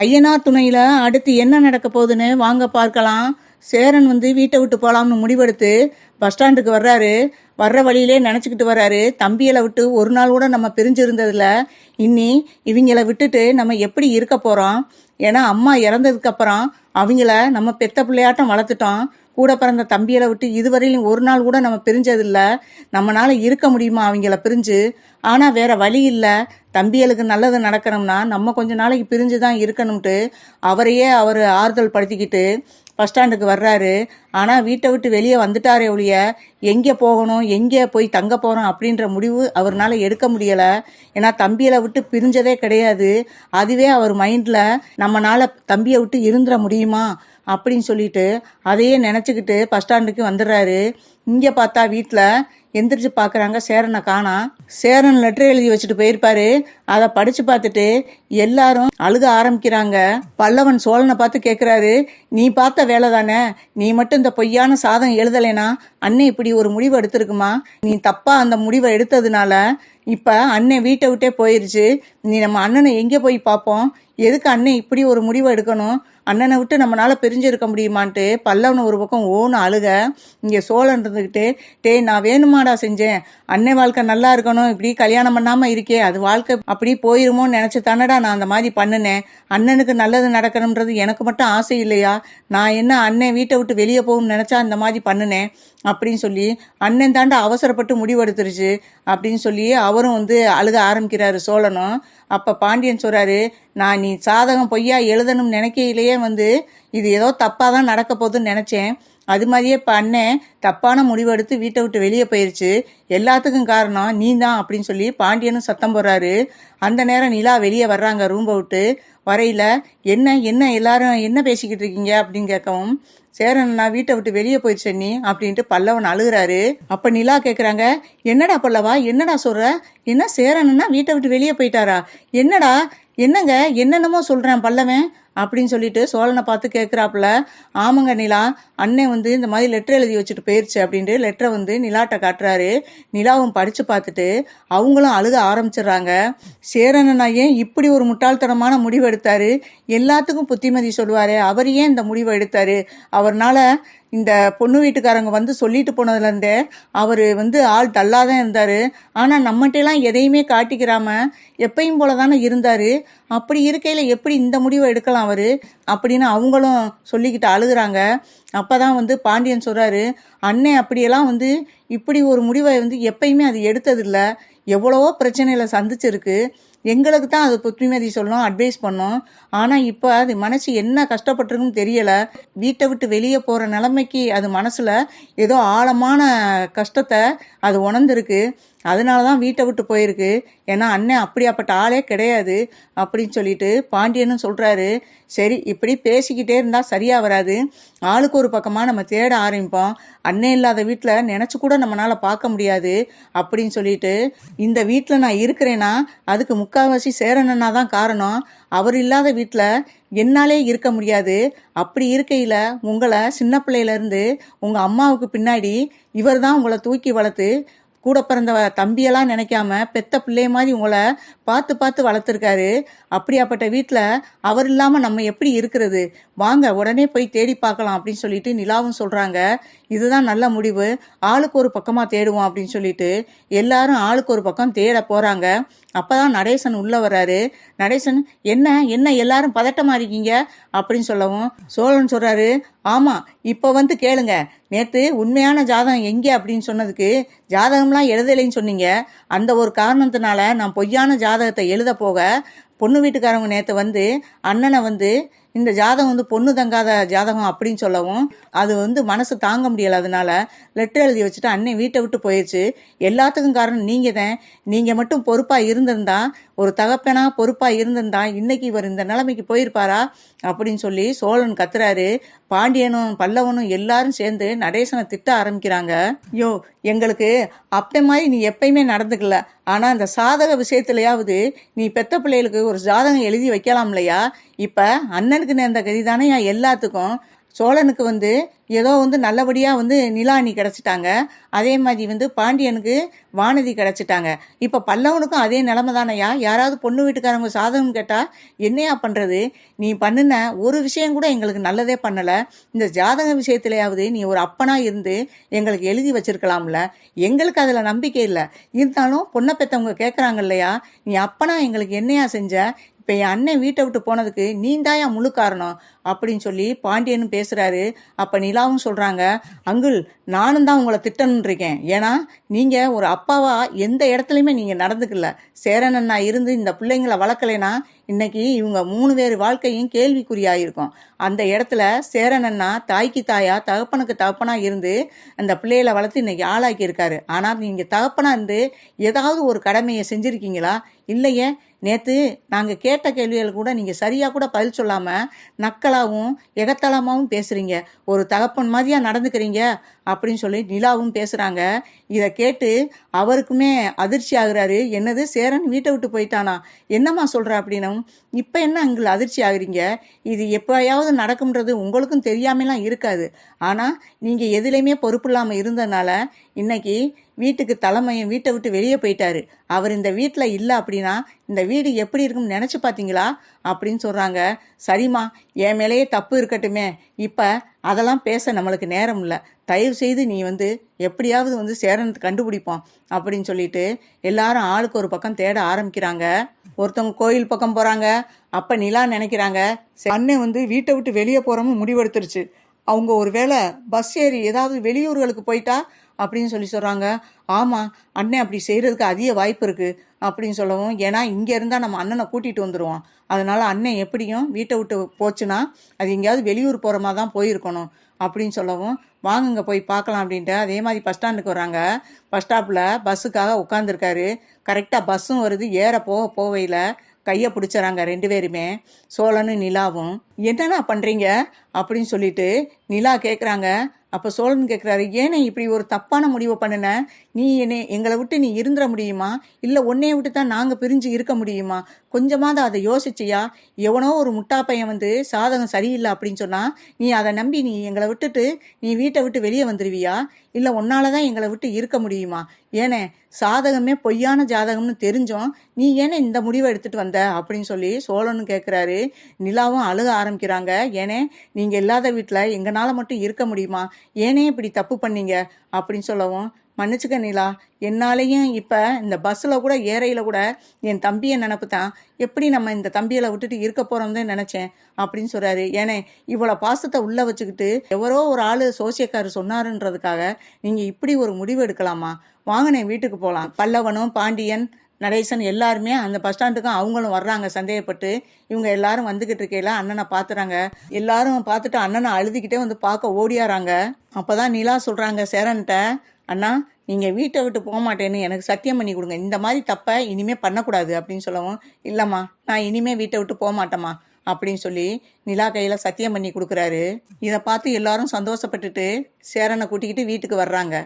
ஐயனார் துணையில அடுத்து என்ன நடக்க போகுதுன்னு வாங்க பார்க்கலாம். சேரன் வீட்டை விட்டு போலாம்னு முடிவெடுத்து பஸ் ஸ்டாண்டுக்கு வர்றாரு. வர்ற வழியிலே நினச்சிக்கிட்டு வர்றாரு, தம்பிகளை விட்டு ஒரு நாள் கூட நம்ம பிரிஞ்சிருந்ததில்ல, இன்னி இவங்கள விட்டுட்டு நம்ம எப்படி இருக்க போகிறோம். ஏன்னா அம்மா இறந்ததுக்கப்புறம் அவங்கள நம்ம பெத்த பிள்ளையாட்டம் வளர்த்துட்டோம். கூட பிறந்த தம்பிகளை விட்டு இதுவரையிலும் ஒரு நாள் கூட நம்ம பிரிஞ்சதில்லை. நம்மளால இருக்க முடியுமா அவங்கள பிரிஞ்சு? ஆனால் வேற வழி இல்லை. தம்பிகளுக்கு நல்லது நடக்கணும்னா நம்ம கொஞ்ச நாளைக்கு பிரிஞ்சு தான் இருக்கணும்ட்டு அவரையே அவர் ஆறுதல் படுத்திக்கிட்டு பஸ் ஸ்டாண்டுக்கு வர்றாரு. ஆனால் வீட்டை விட்டு வெளியே வந்துட்டாரே ஒழிய எங்கே போகணும், எங்கே போய் தங்க போகிறோம் அப்படின்ற முடிவு அவர்னால எடுக்க முடியலை. ஏன்னா தம்பிகளை விட்டு பிரிஞ்சதே கிடையாது. அதுவே அவர் மைண்டில் நம்மளால் தம்பியை விட்டு இருந்துட முடியுமா அப்படின்னு சொல்லிட்டு அதையே நினச்சிக்கிட்டு பஸ் ஸ்டாண்டுக்கு வந்துடுறாரு. இங்கே பார்த்தா வீட்டில் எந்திரிச்சு பார்க்குறாங்க, சேரனை காணா. சேரன் லெட்டர் எழுதி வச்சுட்டு போயிருப்பாரு. அதை படித்து பார்த்துட்டு எல்லாரும் அழுக ஆரம்பிக்கிறாங்க. பல்லவன் சோழனை பார்த்து கேட்குறாரு, நீ பார்த்த வேலை தானே, நீ மட்டும் இந்த பொய்யான சாதம் எழுதலைனா அண்ணன் இப்படி ஒரு முடிவு எடுத்திருக்குமா? நீ தப்பா அந்த முடிவை எடுத்ததுனால இப்போ அண்ணன் வீட்டை விட்டே போயிருச்சு. நீ நம்ம அண்ணனை எங்கே போய் பார்ப்போம்? எதுக்கு அண்ணன் இப்படி ஒரு முடிவை எடுக்கணும்? அண்ணனை விட்டு நம்மளால பிரிஞ்சிருக்க முடியுமான்ட்டு பல்லவன் ஒரு பக்கம் ஓன்னு அழுக. இங்கே சோழன் இருந்துக்கிட்டு, நான் வேணுமாடா செஞ்சேன், அண்ணன் வாழ்க்கை நல்லா இருக்கணும், இப்படி கல்யாணம் பண்ணாமல் இருக்கே, அது வாழ்க்கை அப்படி போயிருமோன்னு நினச்சி தானடா நான் அந்த மாதிரி பண்ணினேன். அண்ணனுக்கு நல்லது நடக்கணுன்றது எனக்கு மட்டும் ஆசை இல்லையா? நான் என்ன அண்ணன் வீட்டை விட்டு வெளியே போகணும்னு நினச்சா இந்த மாதிரி பண்ணினேன் அப்படின்னு சொல்லி அண்ணன் தாண்டா அவசரப்பட்டு முடிவெடுத்துருச்சு அப்படின்னு சொல்லி அவரும் அழுக ஆரம்பிக்கிறாரு சோழனும். அப்போ பாண்டியன் சொல்கிறாரு, நான் நீ சாதகம் பொய்யா எழுதணும்னு நினைக்கையிலேயே இது ஏதோ தப்பாக தான் நடக்க போகுதுன்னு நினச்சேன். அது மாதிரியே இப்போ அண்ணன் தப்பான முடிவெடுத்து வீட்டை விட்டு வெளியே போயிடுச்சு. எல்லாத்துக்கும் காரணம் நீ தான் அப்படின்னு சொல்லி பாண்டியனும் சத்தம் போடுறாரு. அந்த நேரம் நிலா வெளியே வர்றாங்க ரூம்பை விட்டு. வரையில என்ன என்ன எல்லாரும் என்ன பேசிக்கிட்டு இருக்கீங்க அப்படின்னு கேட்கவும், சேரன் நான் வீட்டை விட்டு வெளியே போயிடுச்சு நீ அப்படின்ட்டு பல்லவன் அழுகிறாரு. அப்போ நிலா கேட்குறாங்க, என்னடா பல்லவா, என்னடா சொல்கிற? என்ன சேரன்னா வீட்டை விட்டு வெளியே போயிட்டாரா? என்னடா என்னங்க என்னென்னமோ சொல்கிறேன் பல்லவன் அப்படின்னு சொல்லிட்டு சோழனை பார்த்து கேட்குறாப்புல. ஆமாங்க நிலா, அண்ணன் இந்த மாதிரி லெட்டர் எழுதி வச்சுட்டு போயிடுச்சு அப்படின்ட்டு லெட்டரை நிலாட்ட காட்டுறாரு. நிலாவும் படித்து பார்த்துட்டு அவங்களும் அழுக ஆரம்பிச்சிடுறாங்க. சேரனா ஏன் இப்படி ஒரு முட்டாள்தனமான முடிவு எடுத்தாரு? எல்லாத்துக்கும் புத்திமதி சொல்லுவாரு, அவர் ஏன் இந்த முடிவை எடுத்தாரு? அவர்னால இந்த பொண்ணு வீட்டுக்காரங்க சொல்லிட்டு போனதுலேருந்தே அவர் ஆள் டல்லாதான் இருந்தார். ஆனால் நம்மகிட்டலாம் எதையுமே காட்டிக்கிறாம எப்பயும் போல தானே இருந்தார். அப்படி இருக்கையில் எப்படி இந்த முடிவை எடுக்கலாம் அவர் அப்படின்னு அவங்களும் சொல்லிக்கிட்டு அழுகுறாங்க. அப்போ தான் பாண்டியன் சொல்கிறாரு, அண்ணன் அப்படியெல்லாம் இப்படி ஒரு முடிவை எப்பயுமே அது எடுத்ததில்லை. எவ்வளவோ பிரச்சனைகளை சந்திச்சிருக்கு. எங்களுக்கு தான் அது புத்திமதி சொல்லணும், அட்வைஸ் பண்ணோம். ஆனால் இப்போ அது மனசு என்ன கஷ்டப்பட்டிருக்குன்னு தெரியலை. வீட்டை விட்டு வெளியே போகிற நிலைமைக்கு அது மனசில் ஏதோ ஆழமான கஷ்டத்தை அது உணர்ந்துருக்கு. அதனால தான் வீட்டை விட்டு போயிருக்கு. ஏன்னா அண்ணன் அப்படியாப்பட்ட ஆளே கிடையாது அப்படின்னு சொல்லிட்டு பாண்டியனும் சொல்கிறாரு. சரி, இப்படி பேசிக்கிட்டே இருந்தால் சரியாக வராது. ஆளுக்கு ஒரு பக்கமாக நம்ம தேட ஆரம்பிப்போம். அண்ணன் இல்லாத வீட்டில் நினச்சி கூட நம்மளால் பார்க்க முடியாது அப்படின்னு சொல்லிட்டு, இந்த வீட்டில் நான் இருக்கிறேன்னா அதுக்கு முக்கால்வாசி சேரனன்னா தான் காரணம். அவர் இல்லாத வீட்டில் என்னாலே இருக்க முடியாது. அப்படி இருக்கையில் உங்களை சின்ன பிள்ளையிலேருந்து உங்கள் அம்மாவுக்கு பின்னாடி இவர் தான் உங்களை தூக்கி வளர்த்து கூட பிறந்த தம்பியெல்லாம் நினைக்காம பெத்த பிள்ளைய மாதிரி உங்களை பார்த்து பார்த்து வளர்த்துருக்காரு. அப்படியாப்பட்ட வீட்டில் அவர் இல்லாமல் நம்ம எப்படி இருக்கிறது? வாங்க உடனே போய் தேடி பார்க்கலாம் அப்படின்னு சொல்லிட்டு நிலாவும் சொல்கிறாங்க. இதுதான் நல்ல முடிவு, ஆளுக்கு ஒரு பக்கமாக தேடுவோம் அப்படின்னு சொல்லிட்டு எல்லாரும் ஆளுக்கு ஒரு பக்கம் தேட போகிறாங்க. அப்போ தான் நடேசன் உள்ளே வர்றாரு. நடேசன், என்ன என்ன எல்லாரும் பதட்டமாக இருக்கீங்க அப்படின்னு சொல்லவும் சோழன் சொல்கிறாரு, ஆமாம் இப்போ கேளுங்க, நேற்று உண்மையான ஜாதகம் எங்கே அப்படின்னு சொன்னதுக்கு ஜாதகம்லாம் எழுதலைன்னு சொன்னீங்க. அந்த ஒரு காரணத்தினால நான் பொய்யான ஜாதகத்தை எழுத போக பொண்ணு வீட்டுக்காரவங்க நேற்று அண்ணனை இந்த ஜாதகம் பொண்ணு தங்காத ஜாதகம் அப்படின்னு சொல்லவும் அது மனசு தாங்க முடியலை. அதனால லெட்டர் எழுதி வச்சுட்டு அண்ணன் வீட்டை விட்டு போயிடுச்சு. எல்லாத்துக்கும் காரணம் நீங்கள் தான். நீங்கள் மட்டும் பொறுப்பாக இருந்திருந்தா, ஒரு தகப்பனா பொறுப்பாக இருந்திருந்தா இன்னைக்கு இவர் இந்த நிலைமைக்கு போயிருப்பாரா அப்படின்னு சொல்லி சோழன் கத்துறாரு. பாண்டியனும் பல்லவனும் எல்லாரும் சேர்ந்து நடேசனை திட்ட ஆரம்பிக்கிறாங்க. யோ, எங்களுக்கு அப்படி மாதிரி நீ எப்பயுமே நடந்துக்கல. ஆனால் அந்த சாதக விஷயத்துலையாவது நீ பெத்த பிள்ளைகளுக்கு ஒரு ஜாதகம் எழுதி வைக்கலாம் இல்லையா? இப்போ அண்ணனுக்கு நேர்ந்த கதி தானே எல்லாத்துக்கும். சோழனுக்கு வந்து ஏதோ வந்து நல்லபடியாக வந்து நிலானி கிடச்சிட்டாங்க, அதே மாதிரி வந்து பாண்டியனுக்கு வானதி கிடச்சிட்டாங்க. இப்போ பல்லவனுக்கும் அதே நிலமை தானையா? யாராவது பொண்ணு வீட்டுக்காரங்க சாதகம் கேட்டால் என்னையா பண்ணுறது? நீ பண்ணின ஒரு விஷயம் கூட எங்களுக்கு நல்லதே பண்ணலை. இந்த ஜாதக விஷயத்துலையாவது நீ ஒரு அப்பனாக இருந்து எங்களுக்கு எழுதி வச்சிருக்கலாம்ல. எங்களுக்கு அதில் நம்பிக்கை இல்லை. இருந்தாலும் பொண்ணை பெற்றவங்க கேட்குறாங்க இல்லையா, நீ அப்பனா எங்களுக்கு என்னையா செஞ்ச? இப்போ என் அண்ணன் வீட்டை விட்டு போனதுக்கு நீந்தாயா முழு காரணம் அப்படின்னு சொல்லி பாண்டியனும் பேசுகிறாரு. அப்போ நிலாவும் சொல்கிறாங்க, அங்குள் நானும் தான் உங்களை திட்டணுன்னு இருக்கேன். ஏன்னா நீங்கள் ஒரு அப்பாவா எந்த இடத்துலையுமே நீங்கள் நடந்துக்கல. சேரனண்ணா இருந்து இந்த பிள்ளைங்களை வளர்க்கலைன்னா இன்னைக்கு இவங்க 3 பேர் வாழ்க்கையும் கேள்விக்குறியாயிருக்கும். அந்த இடத்துல சேரனண்ணா தாய்க்கு தாயா தகப்பனுக்கு தகப்பனா இருந்து அந்த பிள்ளைகளை வளர்த்து இன்னைக்கு ஆளாக்கி இருக்காரு. ஆனால் நீங்கள் தகப்பனா இருந்து ஏதாவது ஒரு கடமையை செஞ்சுருக்கீங்களா? இல்லையே. நேற்று நாங்கள் கேட்ட கேள்விகள் கூட நீங்கள் சரியாக கூட பதில் சொல்லாமல் நக்கலாகவும் எகத்தளமாகவும் பேசுகிறீங்க. ஒரு தகப்பன் மாதிரியா நடந்துக்கிறீங்க அப்படின்னு சொல்லி நிலாவும் பேசுகிறாங்க. இதை கேட்டு அவருக்குமே அதிர்ச்சி ஆகுறாரு. என்னது, சேரன் வீட்டை விட்டு போயிட்டானா? என்னம்மா சொல்கிற அப்படின்னும். இப்போ என்ன அங்கே அதிர்ச்சி ஆகுறீங்க? இது எப்போயாவது நடக்கும்ன்றது உங்களுக்கும் தெரியாமலாம் இருக்காது. ஆனால் நீங்கள் எதுலேயுமே பொறுப்பு இல்லாமல் இருந்ததுனால இன்னைக்கு வீட்டுக்கு தலைமையும் வீட்டை விட்டு வெளியே போயிட்டாரு. அவர் இந்த வீட்டில் இல்லை அப்படின்னா இந்த வீடு எப்படி இருக்கும்னு நினச்சி பார்த்தீங்களா அப்படின்னு சொல்கிறாங்க. சரிம்மா, என் மேலேயே தப்பு இருக்கட்டுமே, இப்போ அதெல்லாம் பேச நம்மளுக்கு நேரம் இல்லை. தயவு செய்து நீ வந்து எப்படியாவது வந்து சேரனத்தை கண்டுபிடிப்போம் அப்படின்னு சொல்லிட்டு எல்லாரும் ஆளுக்கு ஒரு பக்கம் தேட ஆரம்பிக்கிறாங்க. ஒருத்தவங்க கோயில் பக்கம் போகிறாங்க. அப்போ நிலா நினைக்கிறாங்க, அண்ணன் வந்து வீட்டை விட்டு வெளியே போகிறோம்னு முடிவெடுத்துருச்சு. அவங்க ஒரு வேளை பஸ் ஏறி ஏதாவது வெளியூர்களுக்கு போயிட்டா அப்படின்னு சொல்கிறாங்க. ஆமாம், அண்ணன் அப்படி செய்கிறதுக்கு அதிக வாய்ப்பு இருக்குது அப்படின்னு சொல்லவும், ஏன்னா இங்கே இருந்தால் நம்ம அண்ணனை கூட்டிகிட்டு வந்துடுவோம். அதனால் அண்ணன் எப்படியும் வீட்டை விட்டு போச்சுன்னா அது எங்கேயாவது வெளியூர் போகிற மாதிரி தான் போயிருக்கணும் அப்படின்னு சொல்லவும், வாங்குங்க போய் பார்க்கலாம் அப்படின்ட்டு அதே மாதிரி பஸ் ஸ்டாண்டுக்கு வராங்க. பஸ் ஸ்டாப்பில் பஸ்ஸுக்காக உட்காந்துருக்காரு. கரெக்டாக பஸ்ஸும் வருது. ஏற போவையில் கையை பிடிச்சறாங்க 2 பேருமே, சோழனும் நிலாவும். என்னண்ணா பண்ணுறீங்க அப்படின்னு சொல்லிட்டு நிலா கேட்குறாங்க. அப்போ சோழன் கேட்குறாரு, ஏனே இப்படி ஒரு தப்பான முடிவை பண்ணின? நீ எங்களை விட்டு நீ இருந்துட முடியுமா? இல்லை உன்னைய விட்டு தான் நாங்கள் பிரிஞ்சு இருக்க முடியுமா? கொஞ்சமாவது அதை யோசிச்சியா? எவனோ ஒரு முட்டா பையன் வந்து சாதகம் சரியில்லை அப்படின்னு சொன்னால் நீ அதை நம்பி நீ எங்களை விட்டுட்டு நீ வீட்டை விட்டு வெளியே வந்துடுவியா? இல்லை உன்னால தான் எங்களை விட்டு இருக்க முடியுமா? ஏனே சாதகமே பொய்யான ஜாதகம்னு தெரிஞ்சோம் நீ ஏனே இந்த முடிவை எடுத்துகிட்டு வந்த அப்படின்னு சொல்லி சோழனும் கேட்குறாரு. நிலாவும் அழுக ஆரம்பிக்கிறாங்க. ஏனே நீங்கள் இல்லாத வீட்டில் எங்களால் மட்டும் இருக்க முடியுமா? ஏனே இப்படி தப்பு பண்ணீங்க அப்படின்னு சொல்லவும், மன்னிச்சுக்க நிலா, என்னாலேயும் இப்போ இந்த பஸ்ஸில் கூட ஏறையில் கூட என் தம்பியை நினப்பு தான், எப்படி நம்ம இந்த தம்பியை விட்டுட்டு இருக்க போகிறோம்னு நினச்சேன் அப்படின்னு சொல்கிறாரு. ஏனே இவ்வளோ பாசத்தை உள்ளே வச்சுக்கிட்டு எவரோ ஒரு ஆள் சோசியக்காரர் சொன்னாருன்றதுக்காக நீங்கள் இப்படி ஒரு முடிவு எடுக்கலாமா? வாங்கினே வீட்டுக்கு போகலாம். பல்லவனும் பாண்டியன் நடேசன் எல்லாருமே அந்த பஸ் ஸ்டாண்டுக்கும் அவங்களும் வர்றாங்க சந்தேகப்பட்டு. இவங்க எல்லாரும் வந்துக்கிட்டு இருக்கையில அண்ணனை பார்த்துறாங்க. எல்லாரும் பார்த்துட்டு அண்ணனை அழுதுகிட்டே வந்து பார்க்க ஓடியாராங்க. அப்போ தான் நிலா சொல்கிறாங்க சேரன்கிட்ட, அண்ணா நீங்கள் வீட்டை விட்டு போக மாட்டேன்னு எனக்கு சத்தியம் பண்ணி கொடுங்க. இந்த மாதிரி தப்பை இனிமேல் பண்ணக்கூடாது அப்படின்னு சொல்லவும், இல்லைம்மா நான் இனிமேல் வீட்டை விட்டு போக மாட்டேம்மா அப்படின்னு சொல்லி நிலா கையில் சத்தியம் பண்ணி கொடுக்குறாரு. இதை பார்த்து எல்லாரும் சந்தோஷப்பட்டுட்டு சேரனை கூட்டிக்கிட்டு வீட்டுக்கு வர்றாங்க.